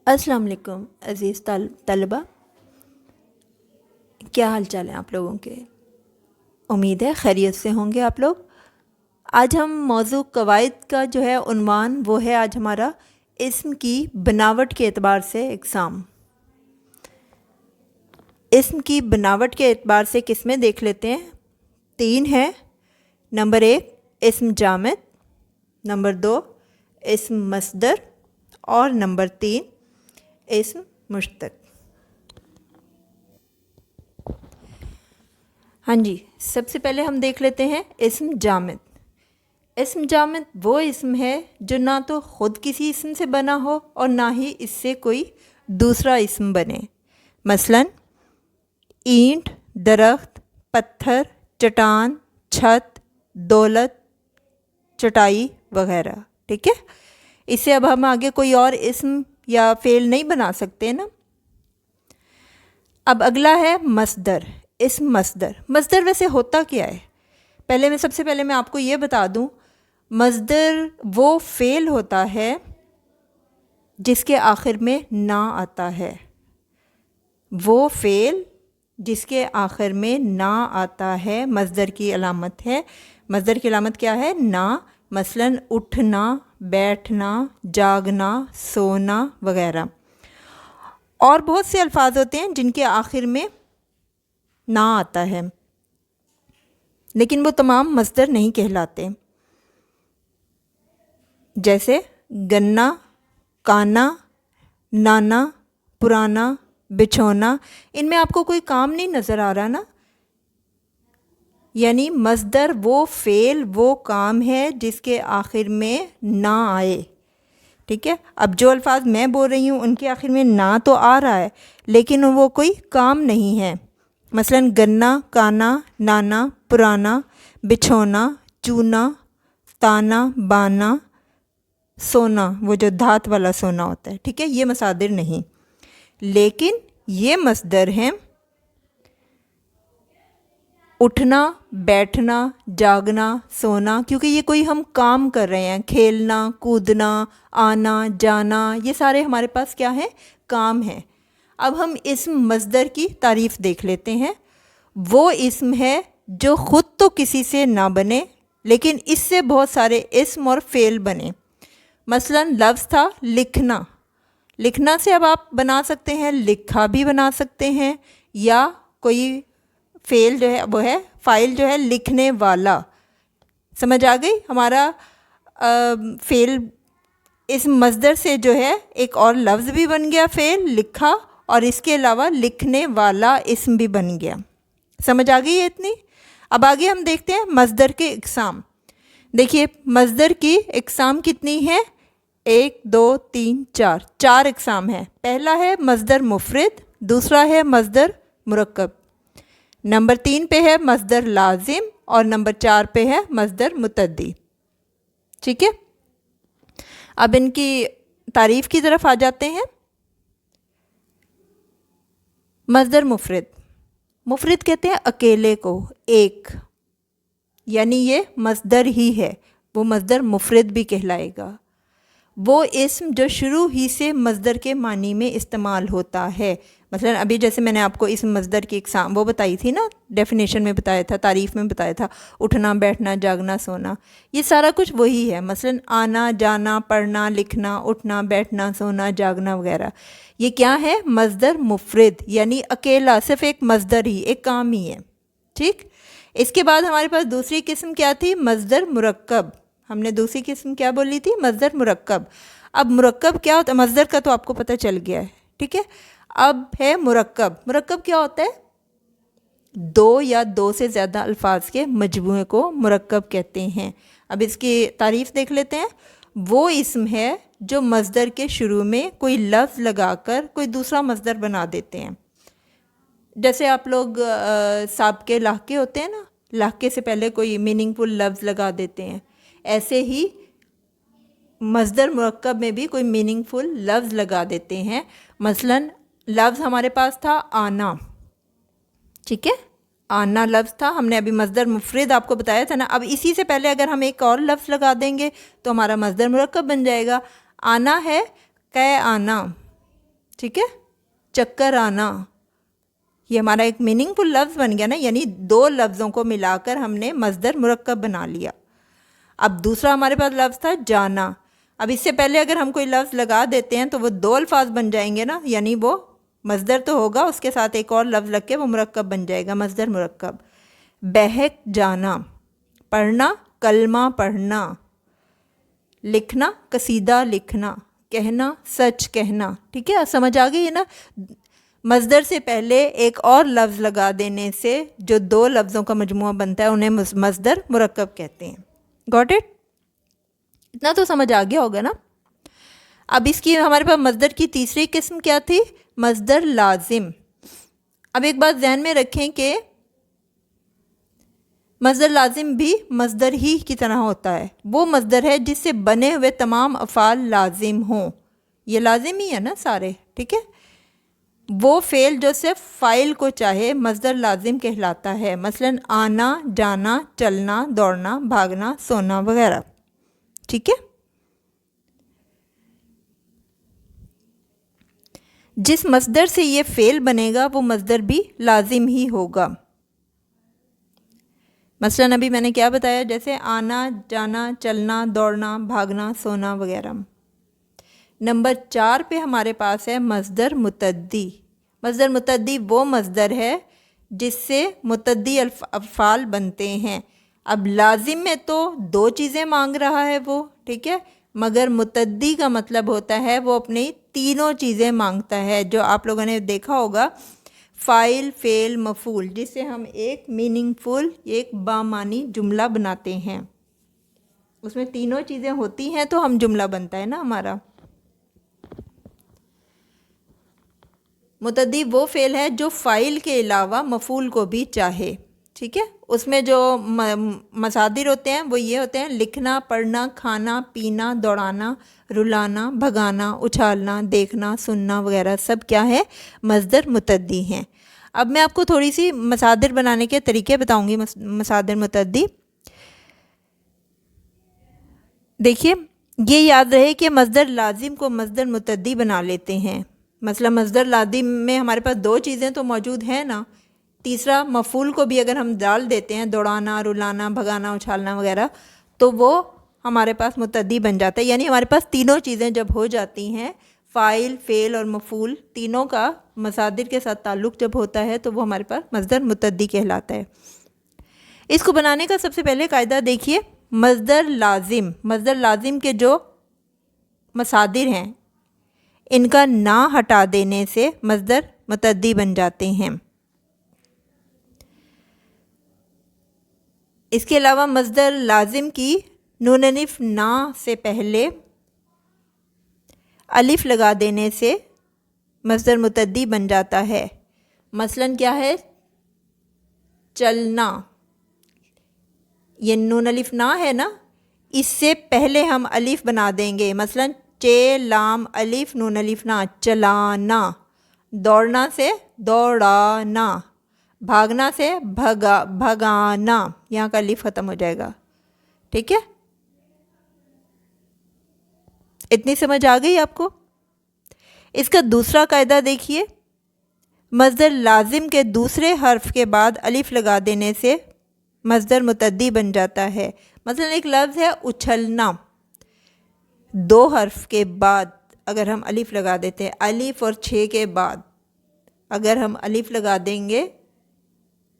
अस्सलाम वालेकुम अज़ीज़ तलबा, क्या हाल चाल है आप लोगों के। उम्मीद है खैरियत से होंगे आप लोग। आज हम मौजू कवायद का जो है उन्वान वो है आज हमारा इस्म की बनावट के एतबार से इक़साम। इस्म की बनावट के एतबार से किस्में देख लेते हैं। 3 है। नंबर 1 इस्म जामिद, नंबर 2 इस्म मस्दर और नंबर 3 इस्म मुश्तक। हाँ जी, सबसे पहले हम देख लेते हैं इस्म जामिद। इस्म जामिद वो इस्म है जो ना तो ख़ुद किसी इस्म से बना हो और ना ही इससे कोई दूसरा इस्म बने। मसलन ईंट, दरख्त, पत्थर, चट्टान, छत, दौलत, चटाई वगैरह। ठीक है, इससे अब हम आगे कोई और इस्म या फ़ेल नहीं बना सकते ना। अब अगला है मस्दर। इस्म मस्दर। मस्दर वैसे होता क्या है, सबसे पहले मैं आपको ये बता दूं, मस्दर वो फ़ेल होता है जिसके आखिर में ना आता है। वो फ़ेल जिसके आखिर में ना आता है मस्दर की अलामत है। मस्दर की अलामत क्या है? ना। मसलन उठना, बैठना, जागना, सोना वगैरह। और बहुत से अल्फाज होते हैं जिनके आखिर में ना आता है, लेकिन वो तमाम मस्दर नहीं कहलाते। जैसे गन्ना, काना, नाना, पुराना, बिछोना। इनमें आपको कोई काम नहीं नज़र आ रहा ना। यानी मस्दर वो फ़ेल, वो काम है जिसके आखिर में ना आए। ठीक है, अब जो अल्फाज मैं बोल रही हूँ उनके आखिर में ना तो आ रहा है, लेकिन वो कोई काम नहीं है। मसलन गन्ना, काना, नाना, पुराना, बिछोना, चूना, ताना, बाना, सोना, वो जो धात वाला सोना होता है। ठीक है, ये मसादिर नहीं, लेकिन ये मस्दर हैं उठना, बैठना, जागना, सोना, क्योंकि ये कोई हम काम कर रहे हैं। खेलना, कूदना, आना, जाना, ये सारे हमारे पास क्या है? काम है। अब हम इस्म मस्दर की तारीफ़ देख लेते हैं। वो इस्म है जो ख़ुद तो किसी से ना बने, लेकिन इससे बहुत सारे इस्म और फ़ेल बने। मसलन लफ्ज़ था लिखना। लिखना से अब आप बना सकते हैं लिखा भी बना सकते हैं, या कोई फ़ेल जो है वो है फ़ाइल जो है लिखने वाला। समझ आ गई? हमारा फ़ेल इस मस्दर से जो है एक और लफ्ज़ भी बन गया फ़ेल लिखा, और इसके अलावा लिखने वाला इस्म भी बन गया। समझ आ गई है इतनी? अब आगे हम देखते हैं मस्दर के इक़साम। देखिए मस्दर की इक़साम कितनी है? 1 2 3 4 4 इक़साम है। पहला है मस्दर मुफ़रद, दूसरा है मस्दर मुरक्कब, नंबर 3 पे है मस्दर लाजिम, और नंबर 4 पे है मस्दर मुतद्दी। ठीक है, अब इनकी तारीफ़ की तरफ आ जाते हैं। मस्दर मुफ़रद। मुफ़रद कहते हैं अकेले को, एक, यानी ये मस्दर ही है, वो मस्दर मुफ़रद भी कहलाएगा। वो इस्म जो शुरू ही से मस्दर के मानी में इस्तेमाल होता है। मसलन अभी जैसे मैंने आपको इस्म मस्दर की इक़साम वो बताई थी ना, डेफिनेशन में बताया था, तारीफ़ में बताया था, उठना, बैठना, जागना, सोना, ये सारा कुछ वही है। मसलन आना, जाना, पढ़ना, लिखना, उठना, बैठना, सोना, जागना वगैरह, ये क्या है? मस्दर मुफ़रद, यानी अकेला, सिर्फ़ एक मस्दर ही, एक काम ही है। ठीक, इसके बाद हमारे पास दूसरी किस्म क्या थी? मस्दर मुरक्कब। हमने दूसरी किस्म क्या बोली थी? मस्दर मुरक्कब। अब मुरक्कब क्या होता है? मस्दर का तो आपको पता चल गया है। ठीक है, अब है मुरक्कब। मुरक्कब क्या होता है? 2 या 2 से ज़्यादा अल्फाज के मजमूए को मुरक्कब कहते हैं। अब इसकी तारीफ़ देख लेते हैं। वो इस्म है जो मस्दर के शुरू में कोई लफ्ज़ लगाकर कोई दूसरा मस्दर बना देते हैं। जैसे आप लोग साबके लाहके होते हैं ना, लाहके से पहले कोई मीनिंगफुल लफ्ज़ लगा देते हैं, ऐसे ही मस्दर मुरक्कब में भी कोई मीनिंगफुल लफ्ज़ लगा देते हैं। मसलन लफ्ज़ हमारे पास था आना। ठीक है, आना लफ्ज़ था, हमने अभी मस्दर मुफ़रद आपको बताया था ना। अब इसी से पहले अगर हम एक और लफ्ज़ लगा देंगे तो हमारा मस्दर मुरक्कब बन जाएगा। आना है कै आना, ठीक है। चक्कर आना, ये हमारा एक मीनिंगफुल लफ्ज़ बन गया ना, यानी दो लफ्ज़ों को मिलाकर हमने मज़दर मुरक्कब बना लिया। अब दूसरा हमारे पास लफ्ज़ था जाना। अब इससे पहले अगर हम कोई लफ्ज़ लगा देते हैं तो वो दो अल्फाज बन जाएंगे ना, यानी वो मज़दर तो होगा, उसके साथ एक और लफ्ज़ लग के वो मुरक्कब बन जाएगा, मज़दर मुरक्कब। बहक जाना, पढ़ना, कलमा पढ़ना, लिखना, कसीदा लिखना, कहना, सच कहना। ठीक है, समझ आ गई है ना। मज़दर से पहले एक और लफ्ज़ लगा देने से जो दो लफ्ज़ों का मजमुआ बनता है उन्हें मज़दर मुरक्कब कहते हैं। Got it? इतना तो समझ आ गया होगा ना। अब इसकी हमारे पास मज़दर की तीसरी किस्म क्या थी? मज़दर लाजिम। अब एक बात ध्यान में रखें कि मज़दर लाजिम भी मज़दर ही की तरह होता है। वो मज़दर है जिससे बने हुए तमाम अफ़ाल लाजिम हों। ये लाजिम ही है ना सारे, ठीक है। वो फ़ेल जो सिर्फ फ़ाइल को चाहे मज़दर लाजिम कहलाता है। मसलन आना, जाना, चलना, दौड़ना, भागना, सोना वगैरह। ठीक है। जिस मज़दर से ये फ़ेल बनेगा वो मज़दर भी लाजिम ही होगा। मसलन अभी मैंने क्या बताया, जैसे आना, जाना, चलना, दौड़ना, भागना, सोना वगैरह। नंबर 4 पे हमारे पास है मज़दर मुतद्दी। मज़दर मुतद्दी वो मज़दर है जिससे मुतद्दी अफ़आल बनते हैं। अब लाजिम में तो दो चीज़ें मांग रहा है वो, ठीक है, मगर मुतद्दी का मतलब होता है वो अपनी तीनों चीज़ें मांगता है, जो आप लोगों ने देखा होगा फ़ाइल, फ़ेल, मफ़ूल, जिससे हम एक मीनिंगफुल, एक बामानी जुमला बनाते हैं। उसमें तीनों चीज़ें होती हैं तो हम जुमला बनता है ना हमारा। मुतद्दी वो फ़ेल है जो फ़ाइल के अलावा मफ़ूल को भी चाहे। ठीक है, उसमें जो मसादिर होते हैं वो ये होते हैं लिखना, पढ़ना, खाना, पीना, दौड़ाना, रुलाना, भगाना, उछालना, देखना, सुनना वगैरह सब क्या है? मज़दर मुतद्दी हैं। अब मैं आपको थोड़ी सी मसादिर बनाने के तरीके बताऊंगी। मसादिर मुतद्दी, देखिए, ये याद रहे कि मज़दर लाजिम को मज़दर मुतद्दी बना लेते हैं। मसला मज़दर लाजिम में हमारे पास दो चीज़ें तो मौजूद हैं ना, तीसरा मफ़ूल को भी अगर हम डाल देते हैं, दौड़ाना, रुलाना, भगाना, उछालना वगैरह, तो वो हमारे पास मुतद्दी बन जाता है। यानी हमारे पास तीनों चीज़ें जब हो जाती हैं, फ़ाइल, फ़ेल और मफ़ूल, तीनों का मसादिर के साथ ताल्लुक़ जब होता है तो वो हमारे पास मज़दर मुतद्दी कहलाता है। इसको बनाने का सबसे पहले कायदा देखिए, मज़दर लाजिम के जो मसादिर हैं इनका ना हटा देने से मज़दर मुतद्दी बन जाते हैं। इसके अलावा मज़दर लाजिम की नून अलिफ ना से पहले अलिफ लगा देने से मज़दर मुतद्दी बन जाता है। मसलन क्या है? चलना, ये नून अलिफ ना है ना, इससे पहले हम अलिफ बना देंगे। मसलन चे लाम अलिफ नून अलिफ ना, चलाना। दौड़ना से दौड़ाना, भागना से भगाना, यहाँ का अलिफ ख़त्म हो जाएगा। ठीक है, इतनी समझ आ गई आपको? इसका दूसरा कायदा देखिए, मज़दर लाजिम के दूसरे हर्फ के बाद अलिफ लगा देने से मज़दर मुतद्दी बन जाता है। मसलन एक लफ्ज़ है उछलना, दो हर्फ के बाद अगर हम अलिफ लगा देते हैं, अलिफ और छः के बाद अगर हम अलिफ लगा देंगे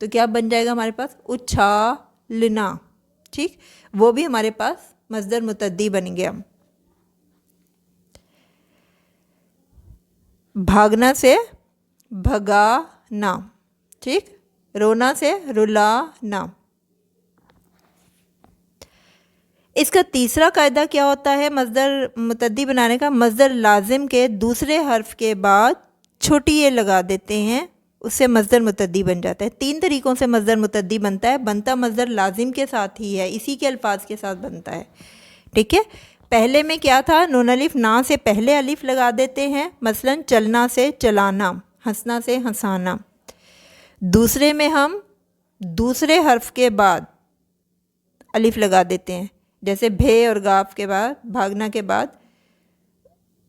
तो क्या बन जाएगा हमारे पास? उछालना। ठीक, वो भी हमारे पास मज़दर मुतद्दी बन गया। भागना से भगाना, ठीक, रोना से रुलाना। इसका तीसरा कायदा क्या होता है मज़दर मुतद्दी बनाने का? मज़दर लाजिम के दूसरे हर्फ के बाद छोटी ये लगा देते हैं, उससे मज़दर मुतद्दी बन जाता है। तीन तरीक़ों से मज़दर मुतद्दी बनता है। बनता मज़दर लाजिम के साथ ही है, इसी के अल्फाज के साथ बनता है। ठीक है, पहले में क्या था? नून अलिफ ना से पहले अलिफ लगा देते हैं, मसलन चलना से चलाना, हंसना से हंसाना। दूसरे में हम दूसरे हर्फ के बाद अलिफ लगा देते हैं, जैसे भे और गाफ के बाद, भागना के बाद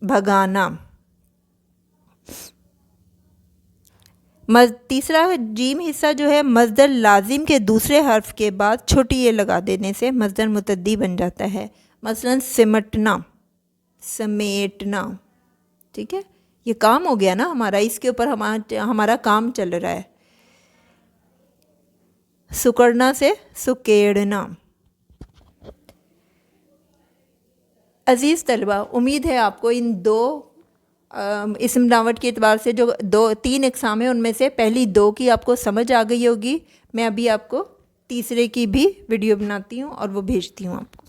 भगाना। تیسرا جیم حصہ جو ہے مصدر لازم کے دوسرے حرف کے بعد چھوٹی یہ لگا دینے سے مصدر متعدی بن جاتا ہے. مثلا سمٹنا، سمیٹنا. ٹھیک ہے، یہ کام ہو گیا نا ہمارا، اس کے اوپر ہمارا کام چل رہا ہے. سکڑنا سے سکیڑنا. عزیز طلبہ، امید ہے آپ کو ان دو اسم بناوٹ کے اعتبار سے جو تین اقسام ہیں ان میں سے پہلی دو کی آپ کو سمجھ آ گئی ہوگی. میں ابھی آپ کو تیسرے کی بھی ویڈیو بناتی ہوں اور وہ بھیجتی ہوں آپ کو.